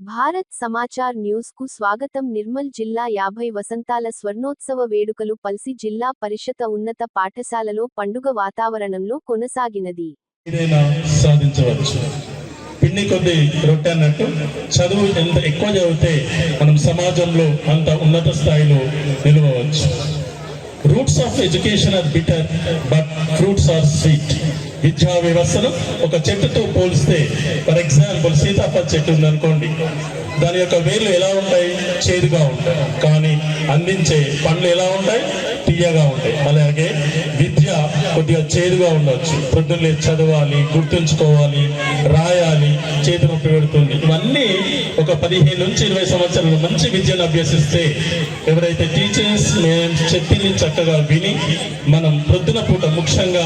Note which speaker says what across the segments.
Speaker 1: Bharat Samachar news కు స్వాగతం. నిర్మల్ జిల్లా 50 వసంతాల స్వర్ణోత్సవ వేడుకలు పల్సి జిల్లా పరిషత్ ఉన్నత పాఠశాలలో పండుగ వాతావరణంలో కొనసాగినది.
Speaker 2: పిన్ని కొద్ది రొట్టె అన్నట్టు చదువు ఎంత ఎక్కువ చదివితే మనం సమాజంలో అంత ఉన్నత స్థాయిలో నిలవచ్చు. Roots of education are bitter but fruits are sweet. విద్యా వ్యవస్థను ఒక చెట్టుతో పోలిస్తే, ఫర్ ఎగ్జాంపుల్ సీతాఫల చెట్టు ఉందనుకోండి, దాని యొక్క వేర్లు ఎలా ఉంటాయి? చేదుగా ఉంటాయి. కానీ అందించే పండ్లు ఎలా ఉంటాయి? తీయగా ఉంటాయి. అలాగే విద్య కొద్దిగా చేదుగా ఉండవచ్చు. పొద్దున్నే చదవాలి, గుర్తుంచుకోవాలి, రాయాలి, చేతి నొప్పి పెడుతుంది. ఇవన్నీ ఒక 15 నుంచి 20 సంవత్సరాలు మంచి విద్యను అభ్యసిస్తే, ఎవరైతే టీచర్స్ మేము చెప్పింది చక్కగా విని, మనం ప్రొద్దున పూట ముఖ్యంగా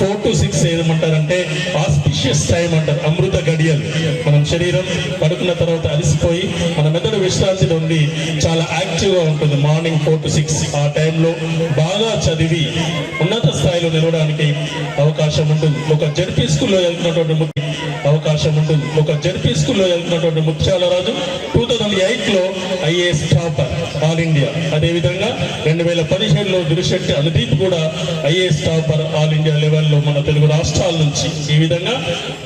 Speaker 2: 4 to 6 ఏమంటారంటే ఆస్పిషియస్ టైం అంటారు, అమృత గడియలు. మనం శరీరం పడుకున్న తర్వాత అలసిపోయి మన మెదడు విశ్రాంతిలో ఉండి చాలా యాక్టివ్గా ఉంటుంది. మార్నింగ్ 4 to 6 ఆ టైంలో బాగా చదివి ఉన్నత స్థాయిలో నిలవడానికి అవకాశం ఉంటుంది. ఒక జడ్పీ స్కూల్లో వెళ్తున్నటువంటి ముత్యాలరాజు 2008లో ఐఏఎస్ టాపర్ ఆల్ ఇండియా. అదేవిధంగా 2017లో దురిశెట్టి అనుదీప్ కూడా ఐఏఎస్ టాపర్ ఆల్ ఇండియా లెవెల్లో మన తెలుగు రాష్ట్రాల నుంచి. ఈ విధంగా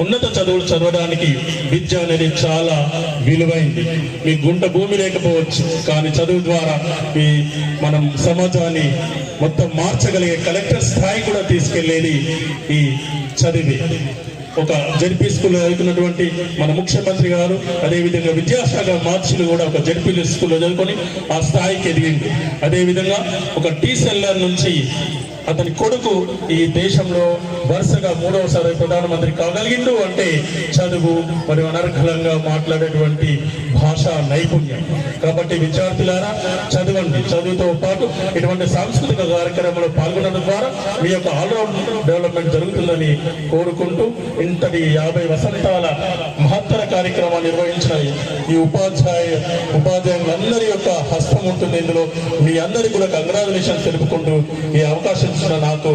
Speaker 2: ఉన్నత చదువులు చదవడానికి విద్య అనేది చాలా విలువైంది. మీ గుంట భూమి లేకపోవచ్చు, కానీ చదువు ద్వారా మనం సమాజాన్ని మొత్తం మార్చగలిగే కలెక్టర్ స్థాయి కూడా తీసుకెళ్లేది ఈ చదివి. ఒక జడ్పీ స్కూల్లో చదువుకున్నటువంటి మన ముఖ్యమంత్రి గారు, అదేవిధంగా విద్యాశాఖ మార్చులు కూడా ఒక జడ్పీ స్కూల్లో చదువుకొని ఆ స్థాయికి ఎదిగింది. అదేవిధంగా ఒక టీసెల్లర్ నుంచి అతని కొడుకు ఈ దేశంలో వరుసగా 3వసారి ప్రధానమంత్రి కాగలిగిండు అంటే చదువు మరియు అనర్గళంగా మాట్లాడేటువంటి భాషా నైపుణ్యం. కాబట్టి విద్యార్థులారా చదవండి. చదువుతో పాటు ఇటువంటి సాంస్కృతిక కార్యక్రమంలో పాల్గొనడం ద్వారా మీ యొక్క ఆల్రౌండ్ డెవలప్మెంట్ జరుగుతుందని కోరుకుంటూ, ఇంతటి 50 వసంతాల మహత్తర కార్యక్రమాన్ని నిర్వహించిన ఈ ఉపాధ్యాయులందరి యొక్క హస్తం ఉంటుంది ఇందులో. మీ అందరికీ కూడా కంగ్రాచులేషన్స్ తెలుపుకుంటూ ఈ అవకాశం ఇచ్చిన నాకు